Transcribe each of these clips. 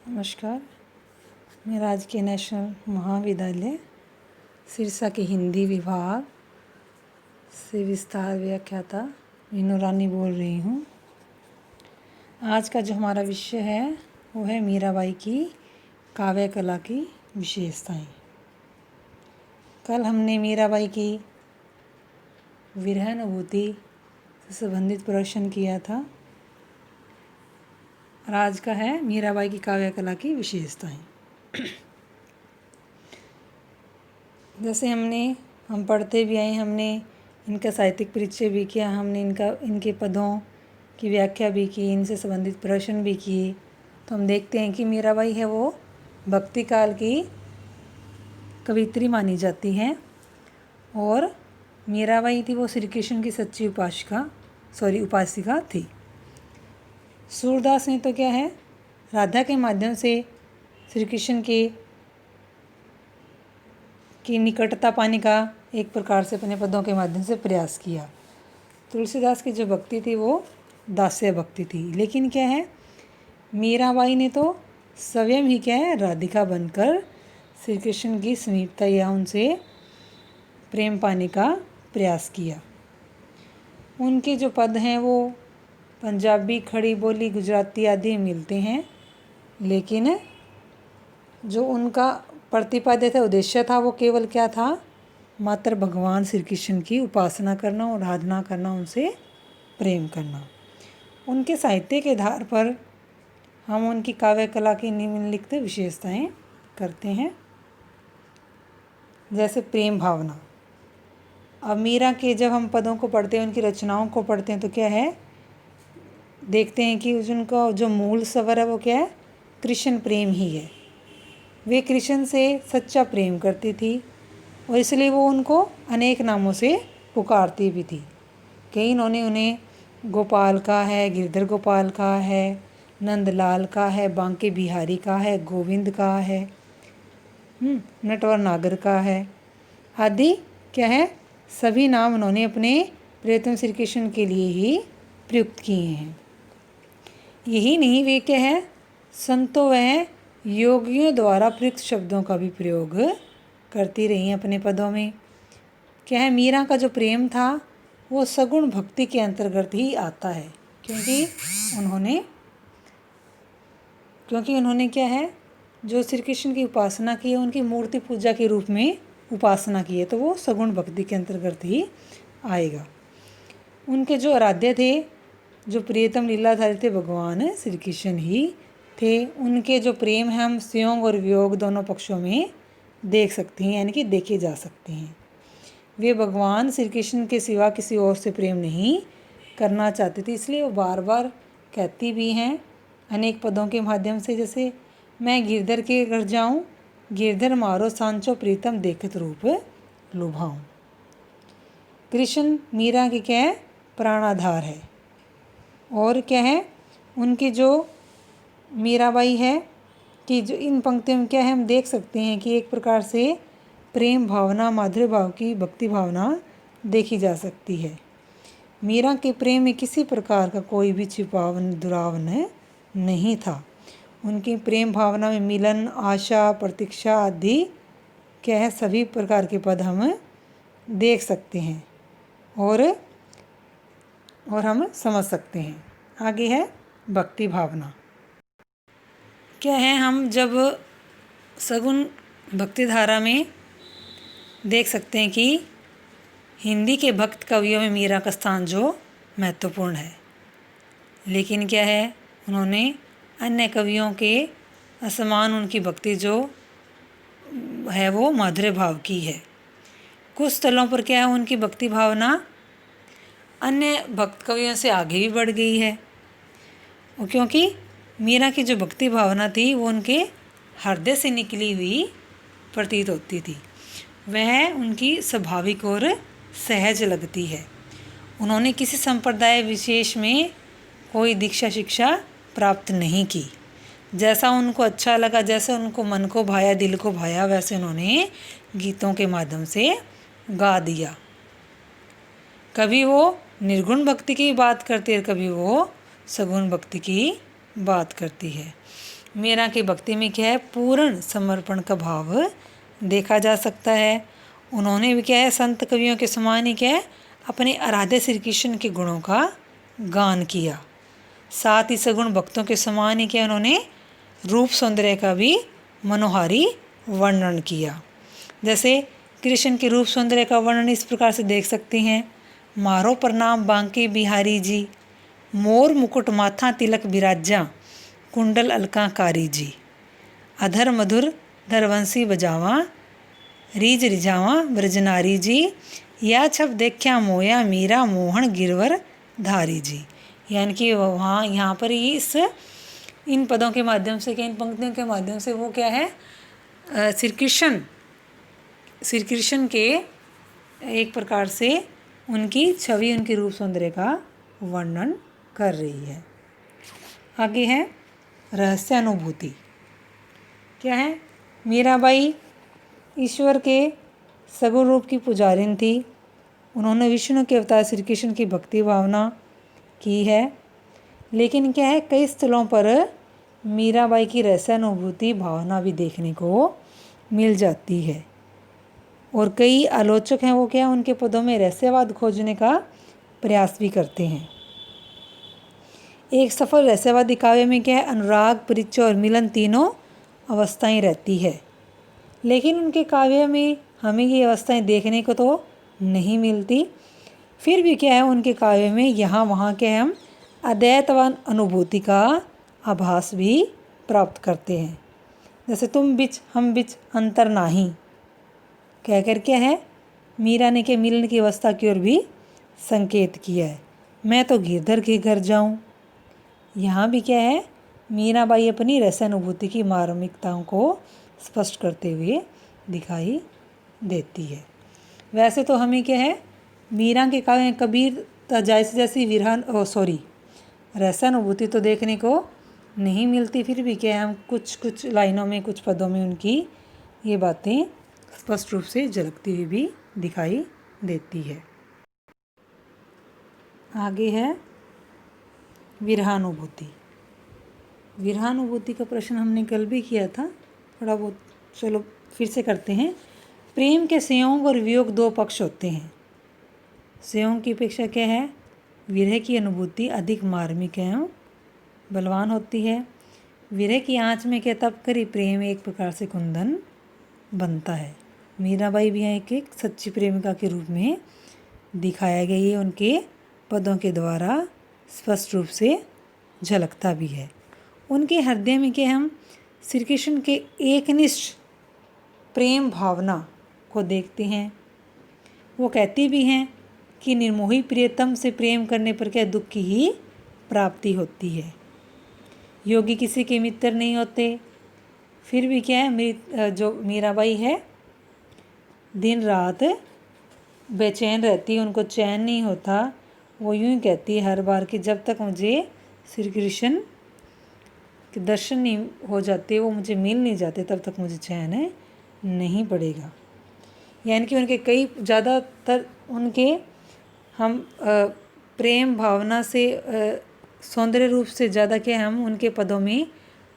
नमस्कार। मैं राजकीय नेशनल महाविद्यालय सिरसा के हिंदी विभाग से विस्तार व्याख्याता मीनू रानी बोल रही हूँ। आज का जो हमारा विषय है वो है मीराबाई की काव्य कला की विशेषताएं। कल हमने मीराबाई की विरह अनुभूति से संबंधित प्रश्न किया था और आज का है मीराबाई की काव्य कला की विशेषताएं। जैसे हम पढ़ते भी आए, हमने इनका साहित्यिक परिचय भी किया, हमने इनके पदों की व्याख्या भी की, इनसे संबंधित प्रश्न भी किए। तो हम देखते हैं कि मीराबाई है वो भक्ति काल की कवियत्री मानी जाती हैं और मीराबाई थी वो श्री कृष्ण की सच्ची उपासिका थी। सूरदास ने तो क्या है, राधा के माध्यम से श्री कृष्ण की निकटता पाने का एक प्रकार से अपने पदों के माध्यम से प्रयास किया। तुलसीदास की जो भक्ति थी वो दास्य भक्ति थी। लेकिन क्या है, मीराबाई ने तो स्वयं ही क्या है राधिका बनकर श्री कृष्ण की समीपता या उनसे प्रेम पाने का प्रयास किया। उनके जो पद हैं वो पंजाबी, खड़ी बोली, गुजराती आदि मिलते हैं, लेकिन जो उनका प्रतिपाद्य था, उद्देश्य था, वो केवल क्या था, मात्र भगवान श्री कृष्ण की उपासना करना और आराधना करना, उनसे प्रेम करना। उनके साहित्य के आधार पर हम उनकी काव्य कला की निम्नलिखित विशेषताएं करते हैं। जैसे प्रेम भावना। अब मीरा के जब हम पदों को पढ़ते हैं, उनकी रचनाओं को पढ़ते हैं, तो क्या है, देखते हैं कि उनका जो मूल स्वर है वो क्या है, कृष्ण प्रेम ही है। वे कृष्ण से सच्चा प्रेम करती थी और इसलिए वो उनको अनेक नामों से पुकारती भी थी। कई इन्होंने उन्हें गोपाल का है, गिरधर गोपाल का है, नंदलाल का है, बांके बिहारी का है, गोविंद का है, नटवर नागर का है आदि क्या है, सभी नाम उन्होंने अपने प्रियतम श्री कृष्ण के लिए ही प्रयुक्त किए हैं। यही नहीं, वे क्या है, संतों व योगियों द्वारा प्रयुक्त शब्दों का भी प्रयोग करती रही हैं अपने पदों में। क्या है, मीरा का जो प्रेम था वो सगुण भक्ति के अंतर्गत ही आता है, क्योंकि उन्होंने क्या है, जो श्री कृष्ण की उपासना की है, उनकी मूर्ति पूजा के रूप में उपासना की है, तो वो सगुण भक्ति के अंतर्गत ही आएगा। उनके जो आराध्य थे, जो प्रियतम लीलाधारी थे, भगवान श्री कृष्ण ही थे। उनके जो प्रेम है हम संयोग और वियोग दोनों पक्षों में देख सकते हैं, यानी कि देखे जा सकते हैं। वे भगवान श्री कृष्ण के सिवा किसी और से प्रेम नहीं करना चाहते थे, इसलिए वो बार बार कहती भी हैं अनेक पदों के माध्यम से। जैसे, मैं गिरधर के घर जाऊं, गिरधर मारो सांचो, प्रीतम देखत रूप लुभाऊं। कृष्ण मीरा की क्या है, प्राणाधार है। और क्या है, उनकी जो मीराबाई है कि जो इन पंक्तियों में क्या है, हम देख सकते हैं कि एक प्रकार से प्रेम भावना, माधुर्य भाव की भक्ति भावना देखी जा सकती है। मीरा के प्रेम में किसी प्रकार का कोई भी छिपावन दुरावन नहीं था। उनकी प्रेम भावना में मिलन, आशा, प्रतीक्षा आदि क्या है, सभी प्रकार के पद हम देख सकते हैं और हम समझ सकते हैं। आगे है भक्ति भावना। क्या है, हम जब सगुण भक्ति धारा में देख सकते हैं कि हिंदी के भक्त कवियों में मीरा का स्थान जो महत्वपूर्ण है, लेकिन क्या है, उन्होंने अन्य कवियों के असमान उनकी भक्ति जो है वो माधुर्य भाव की है। कुछ स्थलों पर क्या है, उनकी भक्ति भावना अन्य भक्त कवियों से आगे भी बढ़ गई है, क्योंकि मीरा की जो भक्ति भावना थी वो उनके हृदय से निकली हुई प्रतीत होती थी। वह उनकी स्वाभाविक और सहज लगती है। उन्होंने किसी संप्रदाय विशेष में कोई दीक्षा शिक्षा प्राप्त नहीं की। जैसा उनको अच्छा लगा, जैसे उनको मन को भाया, दिल को भाया, वैसे उन्होंने गीतों के माध्यम से गा दिया। कभी वो निर्गुण भक्ति की बात करती है, कभी वो सगुण भक्ति की बात करती है। मीरा की भक्ति में क्या है, पूर्ण समर्पण का भाव देखा जा सकता है। उन्होंने भी क्या है, संत कवियों के समान ही क्या है, अपने आराध्य श्री कृष्ण के गुणों का गान किया। साथ ही सगुण भक्तों के समान ही क्या, उन्होंने रूप सौंदर्य का भी मनोहारी वर्णन किया। जैसे कृष्ण के रूप सौंदर्य का वर्णन इस प्रकार से देख सकते हैं। मारो प्रणाम बांके बिहारी जी, मोर मुकुट माथा तिलक बिराजा, कुंडल अलंकारी जी, अधर मधुर धरवंशी बजावा, रीज रिझावा ब्रजनारी जी, या छप देखा मोया मीरा मोहन गिरवर धारी जी। यानी कि वहाँ यहाँ पर ही इन पदों के माध्यम से, इन पंक्तियों के माध्यम से वो क्या है, श्री कृष्ण के एक प्रकार से उनकी छवि, उनके रूप सौंदर्य का वर्णन कर रही है। आगे है रहस्यानुभूति। क्या है, मीराबाई ईश्वर के सगुण रूप की पुजारिन थी। उन्होंने विष्णु के अवतार श्री कृष्ण की भक्ति भावना की है। लेकिन क्या है, कई स्थलों पर मीराबाई की रहस्यानुभूति भावना भी देखने को मिल जाती है। और कई आलोचक हैं वो क्या, उनके पदों में रहस्यवाद खोजने का प्रयास भी करते हैं। एक सफल रहस्यवादी काव्य में क्या है, अनुराग, परिचय और मिलन तीनों अवस्थाएं रहती है। लेकिन उनके काव्य में हमें ये अवस्थाएं देखने को तो नहीं मिलती। फिर भी क्या है, उनके काव्य में यहाँ वहाँ के हम अद्वैतवान अनुभूति का आभास भी प्राप्त करते हैं। जैसे तुम बिच हम बिच अंतर नाही कहकर क्या है, मीरा ने के मिलन की अवस्था की ओर भी संकेत किया है। मैं तो गिरधर के घर जाऊं, यहाँ भी क्या है, मीराबाई अपनी रसानुभूति की मार्मिकताओं को स्पष्ट करते हुए दिखाई देती है। वैसे तो हमें क्या है, मीरा के काव्य कबीर जैसी रसानुभूति तो देखने को नहीं मिलती। फिर भी क्या है, हम कुछ लाइनों में, कुछ पदों में उनकी ये बातें स्पष्ट रूप से झलकती हुई भी दिखाई देती है। आगे है विरहानुभूति। विरहानुभूति का प्रश्न हमने कल भी किया था, थोड़ा बहुत चलो फिर से करते हैं। प्रेम के संयोग और वियोग दो पक्ष होते हैं। संयोग की अपेक्षा क्या है, विरह की अनुभूति अधिक मार्मिक एवं बलवान होती है। विरह की आँच में क्या तप करी प्रेम एक प्रकार से कुंदन बनता है। मीराबाई भी यहाँ एक सच्ची प्रेमिका के रूप में दिखाया गया, ये उनके पदों के द्वारा स्पष्ट रूप से झलकता भी है। उनके हृदय में क्या हम श्री कृष्ण के एकनिष्ठ प्रेम भावना को देखते हैं। वो कहती भी हैं कि निर्मोही प्रियतम से प्रेम करने पर क्या दुख की ही प्राप्ति होती है। योगी किसी के मित्र नहीं होते। फिर भी क्या है, जो मीराबाई है दिन रात बेचैन रहती है, उनको चैन नहीं होता। वो यूँ ही कहती है हर बार कि जब तक मुझे श्री कृष्ण के दर्शन नहीं हो जाते, वो मुझे मिल नहीं जाते, तब तक मुझे चैन नहीं पड़ेगा। यानी कि उनके कई ज़्यादातर उनके हम प्रेम भावना से सौंदर्य रूप से ज़्यादा क्या हम उनके पदों में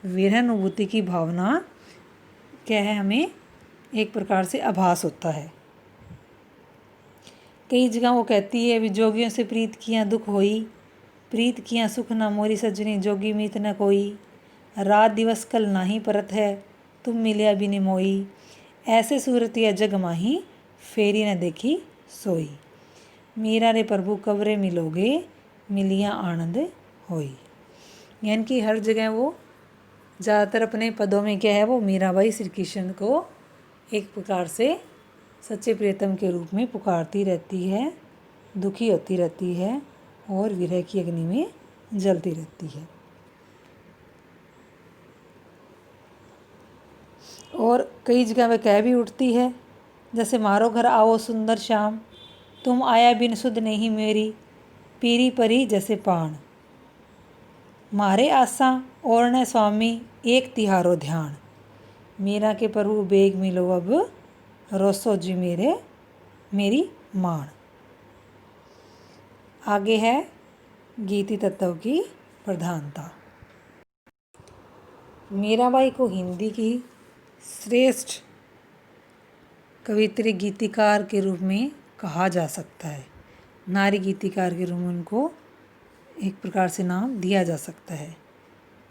विरह अनुभूति की भावना क्या है, हमें एक प्रकार से आभास होता है। कई जगह वो कहती है, जोगियों से प्रीत किया दुख होई, प्रीत किया सुख ना मोरी सजनी, जोगी मीत न कोई, रात दिवस कल नाही परत है, तुम मिलिया बिन मोई, ऐसे सूरत या जग माही, फेरी न देखी सोई, मीरा रे प्रभु कवरे मिलोगे, मिलिया आनंद होई। यानी कि हर जगह वो ज़्यादातर अपने पदों में क्या है, वो मीराबाई श्री कृष्ण को एक प्रकार से सच्चे प्रियतम के रूप में पुकारती रहती है, दुखी होती रहती है और विरह की अग्नि में जलती रहती है। और कई जगह वह कह भी उठती है, जैसे मारो घर आओ सुंदर श्याम, तुम आया बिन सुध नहीं मेरी, पीरी परी जैसे पान, मारे आसा और न स्वामी एक तिहारो ध्यान, मीरा के प्रभु बेग मिलो अब, रोसो जी मेरी मान। आगे है गीति तत्व की प्रधानता। मीराबाई को हिंदी की श्रेष्ठ कवियत्री गीतिकार के रूप में कहा जा सकता है। नारी गीतिकार के रूप में उनको एक प्रकार से नाम दिया जा सकता है।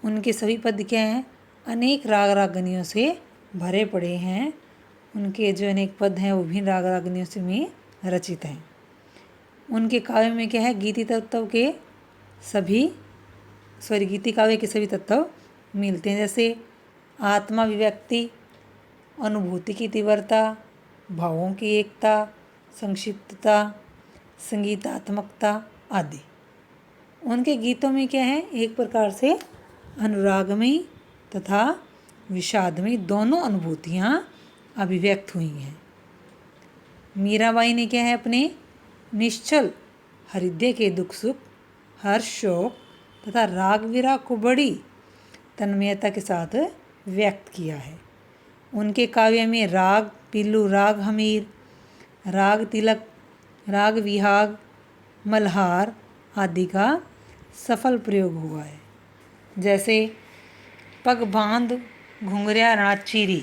उनके सभी पद क्या हैं? अनेक राग रागनियों से भरे पड़े हैं। उनके जो अनेक पद हैं वो विभिन्न राग रागनियों से में रचित हैं। उनके काव्य में क्या है? गीति काव्य के सभी तत्व मिलते हैं, जैसे आत्मा अभिव्यक्ति, अनुभूति की तीव्रता, भावों की एकता, संक्षिप्तता, संगीतात्मकता आदि। उनके गीतों में क्या है? एक प्रकार से अनुरागमयी तथा विषादमयी दोनों अनुभूतियाँ अभिव्यक्त हुई हैं। मीराबाई ने क्या है? अपने निश्चल हृदय के दुख सुख, हर्ष शोक तथा राग विराग को बड़ी तन्मयता के साथ व्यक्त किया है। उनके काव्य में राग पीलू, राग हमीर, राग तिलक, राग विहाग, मल्हार आदि का सफल प्रयोग हुआ है। जैसे पग बांध घुंघरिया नाचीरी,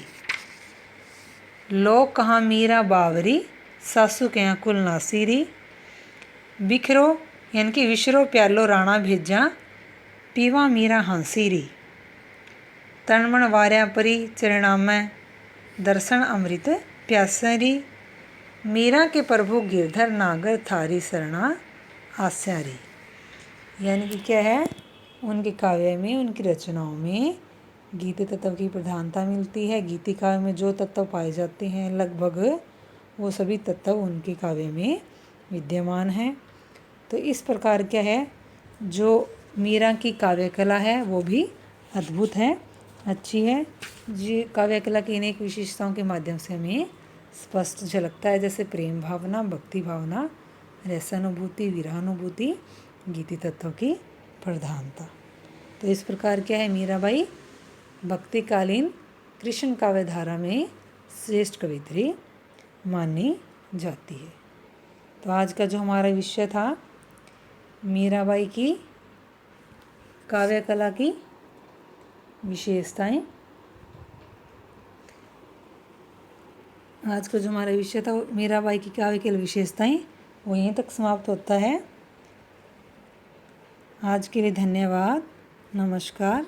लोग कहाँ मीरा बावरी, सासू के यहाँ कुल नासीरी, बिखरो यानी कि विशरो प्यालो राणा भेजा, पीवा मीरा हंसीरी, तनमण वार्या परी चरणामय, दर्शन अमृत प्यासरी, मीरा के प्रभु गिरधर नागर थारी शरणा आस्यारी। यानी कि क्या है? उनके काव्य में, उनकी रचनाओं में गीति तत्व की प्रधानता मिलती है। गीति काव्य में जो तत्व पाए जाते हैं लगभग वो सभी तत्व उनके काव्य में विद्यमान हैं। तो इस प्रकार क्या है, जो मीरा की काव्य कला है वो भी अद्भुत है, अच्छी है। ये काव्य कला की अनेक विशेषताओं के माध्यम से हमें स्पष्ट झलकता है, जैसे प्रेम भावना, भक्ति भावना, रसानुभूति, विरहानुभूति, गीति तत्व की प्रधानता। तो इस प्रकार क्या है, मीराबाई भक्तिकालीन कृष्ण काव्य धारा में श्रेष्ठ कवियत्री मानी जाती है। तो आज का जो हमारा विषय था मीराबाई की काव्य कला की विशेषताएं, आज का जो हमारा विषय था मीराबाई की काव्य की विशेषताएं, वो यहीं तक समाप्त होता है। आज के लिए धन्यवाद, नमस्कार।